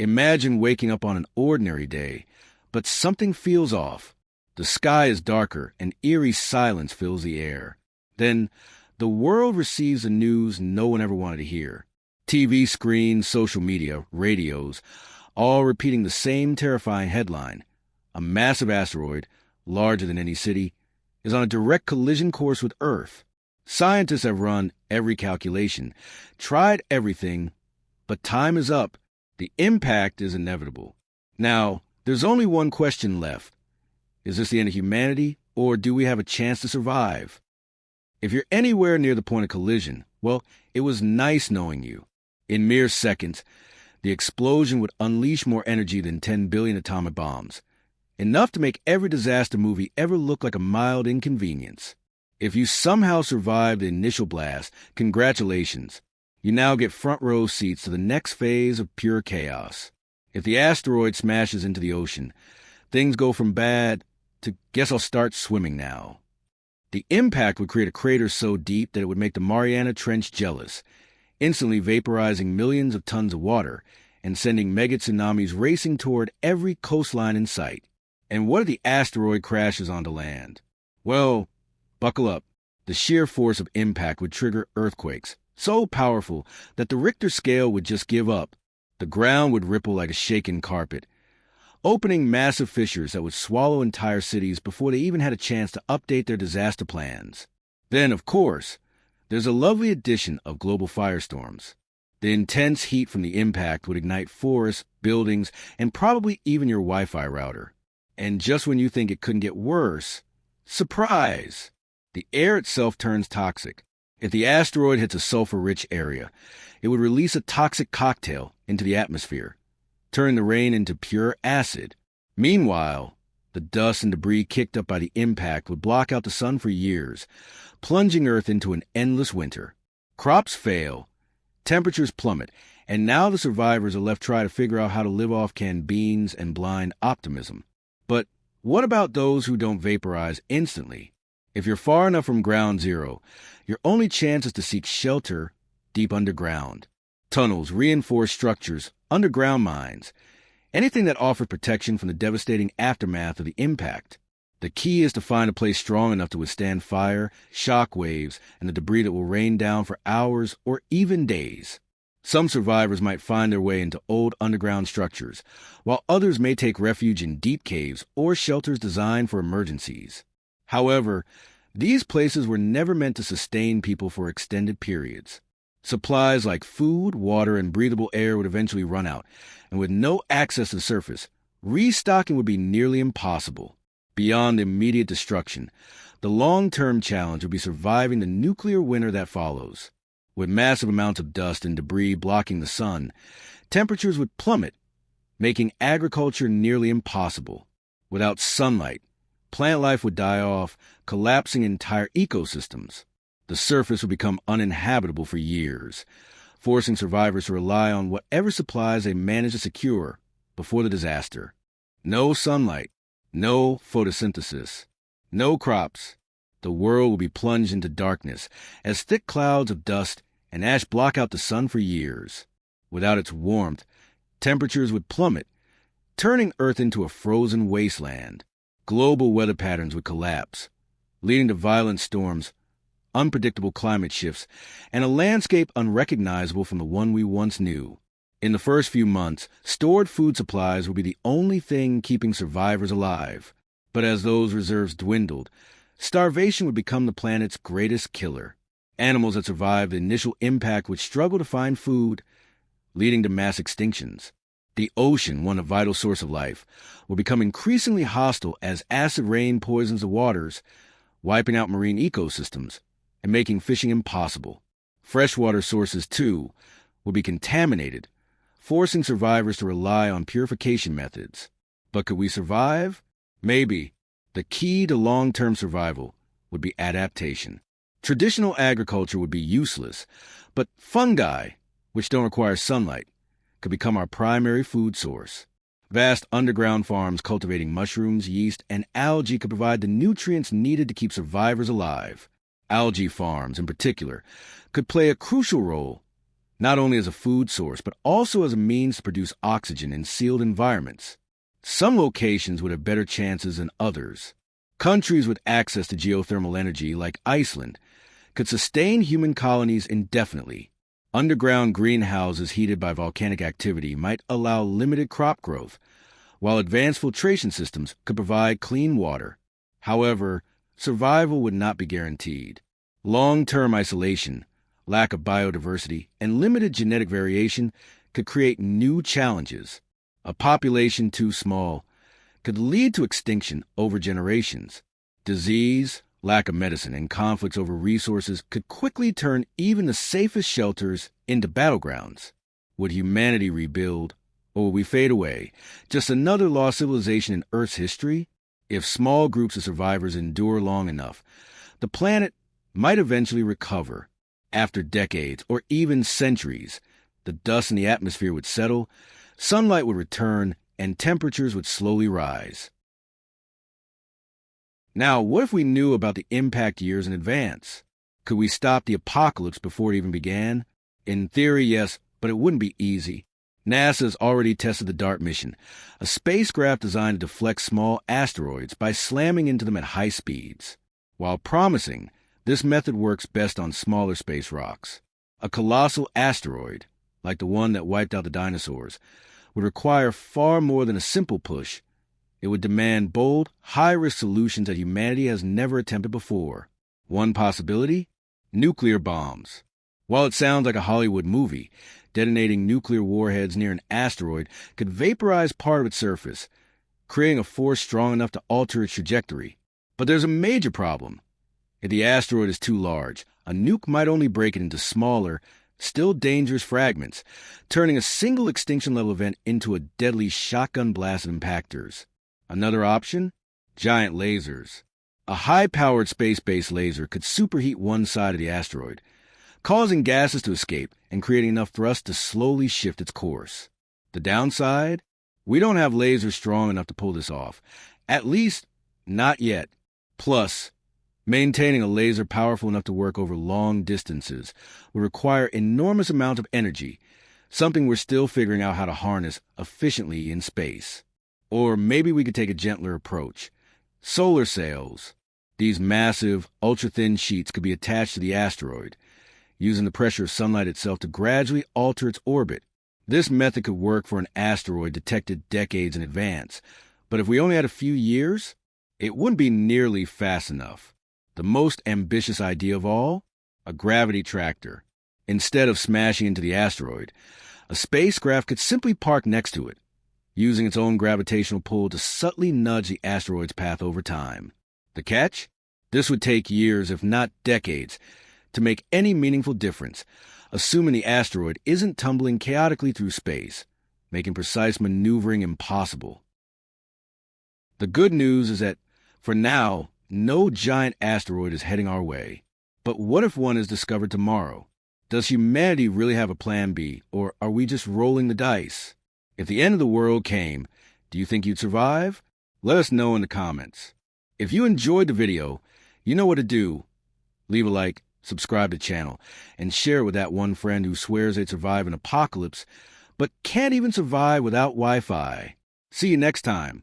Imagine waking up on an ordinary day, but something feels off. The sky is darker, and eerie silence fills the air. Then, the world receives the news no one ever wanted to hear. TV screens, social media, radios, all repeating the same terrifying headline. A massive asteroid, larger than any city, is on a direct collision course with Earth. Scientists have run every calculation, tried everything, but time is up. The impact is inevitable. Now, there's only one question left. Is this the end of humanity, or do we have a chance to survive? If you're anywhere near the point of collision, well, it was nice knowing you. In mere seconds, the explosion would unleash more energy than 10 billion atomic bombs. Enough to make every disaster movie ever look like a mild inconvenience. If you somehow survived the initial blast, congratulations. You now get front row seats to the next phase of pure chaos. If the asteroid smashes into the ocean, things go from bad to guess I'll start swimming now. The impact would create a crater so deep that it would make the Mariana Trench jealous, instantly vaporizing millions of tons of water and sending mega-tsunamis racing toward every coastline in sight. And what if the asteroid crashes onto land? Well, buckle up. The sheer force of impact would trigger earthquakes, so powerful that the Richter scale would just give up. The ground would ripple like a shaken carpet, opening massive fissures that would swallow entire cities before they even had a chance to update their disaster plans. Then, of course, there's a lovely addition of global firestorms. The intense heat from the impact would ignite forests, buildings, and probably even your Wi-Fi router. And just when you think it couldn't get worse, surprise! The air itself turns toxic. If the asteroid hits a sulfur-rich area, it would release a toxic cocktail into the atmosphere, turn the rain into pure acid. Meanwhile, the dust and debris kicked up by the impact would block out the sun for years, plunging Earth into an endless winter. Crops fail, temperatures plummet, and now the survivors are left trying to figure out how to live off canned beans and blind optimism. But what about those who don't vaporize instantly? If you're far enough from ground zero, your only chance is to seek shelter deep underground. Tunnels, reinforced structures, underground mines, anything that offers protection from the devastating aftermath of the impact. The key is to find a place strong enough to withstand fire, shock waves, and the debris that will rain down for hours or even days. Some survivors might find their way into old underground structures, while others may take refuge in deep caves or shelters designed for emergencies. However, these places were never meant to sustain people for extended periods. Supplies like food, water, and breathable air would eventually run out, and with no access to the surface, restocking would be nearly impossible. Beyond the immediate destruction, the long-term challenge would be surviving the nuclear winter that follows. With massive amounts of dust and debris blocking the sun, temperatures would plummet, making agriculture nearly impossible. Without sunlight, plant life would die off, collapsing entire ecosystems. The surface would become uninhabitable for years, forcing survivors to rely on whatever supplies they managed to secure before the disaster. No sunlight, no photosynthesis, no crops. The world will be plunged into darkness as thick clouds of dust and ash block out the sun for years. Without its warmth, temperatures would plummet, turning Earth into a frozen wasteland. Global weather patterns would collapse, leading to violent storms, unpredictable climate shifts, and a landscape unrecognizable from the one we once knew. In the first few months, stored food supplies would be the only thing keeping survivors alive. But as those reserves dwindled, starvation would become the planet's greatest killer. Animals that survived the initial impact would struggle to find food, leading to mass extinctions. The ocean, one vital source of life, will become increasingly hostile as acid rain poisons the waters, wiping out marine ecosystems and making fishing impossible. Freshwater sources, too, will be contaminated, forcing survivors to rely on purification methods. But could we survive? Maybe. The key to long-term survival would be adaptation. Traditional agriculture would be useless, but fungi, which don't require sunlight, could become our primary food source. Vast underground farms cultivating mushrooms, yeast, and algae could provide the nutrients needed to keep survivors alive. Algae farms, in particular, could play a crucial role, not only as a food source, but also as a means to produce oxygen in sealed environments. Some locations would have better chances than others. Countries with access to geothermal energy, like Iceland, could sustain human colonies indefinitely. Underground greenhouses heated by volcanic activity might allow limited crop growth, while advanced filtration systems could provide clean water. However, survival would not be guaranteed. Long-term isolation, lack of biodiversity, and limited genetic variation could create new challenges. A population too small could lead to extinction over generations. Disease, lack of medicine, and conflicts over resources could quickly turn even the safest shelters into battlegrounds. Would humanity rebuild, or will we fade away? Just another lost civilization in Earth's history? If small groups of survivors endure long enough, the planet might eventually recover. After decades, or even centuries, the dust in the atmosphere would settle, sunlight would return, and temperatures would slowly rise. Now, what if we knew about the impact years in advance? Could we stop the apocalypse before it even began? In theory, yes, but it wouldn't be easy. NASA has already tested the DART mission, a spacecraft designed to deflect small asteroids by slamming into them at high speeds. While promising, this method works best on smaller space rocks. A colossal asteroid, like the one that wiped out the dinosaurs, would require far more than a simple push. It would demand bold, high-risk solutions that humanity has never attempted before. One possibility? Nuclear bombs. While it sounds like a Hollywood movie, detonating nuclear warheads near an asteroid could vaporize part of its surface, creating a force strong enough to alter its trajectory. But there's a major problem. If the asteroid is too large, a nuke might only break it into smaller, still dangerous fragments, turning a single extinction-level event into a deadly shotgun blast of impactors. Another option? Giant lasers. A high-powered space-based laser could superheat one side of the asteroid, causing gases to escape and creating enough thrust to slowly shift its course. The downside? We don't have lasers strong enough to pull this off. At least, not yet. Plus, maintaining a laser powerful enough to work over long distances will require enormous amounts of energy, something we're still figuring out how to harness efficiently in space. Or maybe we could take a gentler approach. Solar sails. These massive, ultra-thin sheets could be attached to the asteroid, using the pressure of sunlight itself to gradually alter its orbit. This method could work for an asteroid detected decades in advance, but if we only had a few years, it wouldn't be nearly fast enough. The most ambitious idea of all? A gravity tractor. Instead of smashing into the asteroid, a spacecraft could simply park next to it, using its own gravitational pull to subtly nudge the asteroid's path over time. The catch? This would take years, if not decades, to make any meaningful difference, assuming the asteroid isn't tumbling chaotically through space, making precise maneuvering impossible. The good news is that, for now, no giant asteroid is heading our way. But what if one is discovered tomorrow? Does humanity really have a plan B, or are we just rolling the dice? If the end of the world came, do you think you'd survive? Let us know in the comments. If you enjoyed the video, you know what to do. Leave a like, subscribe to the channel, and share it with that one friend who swears they'd survive an apocalypse, but can't even survive without Wi-Fi. See you next time.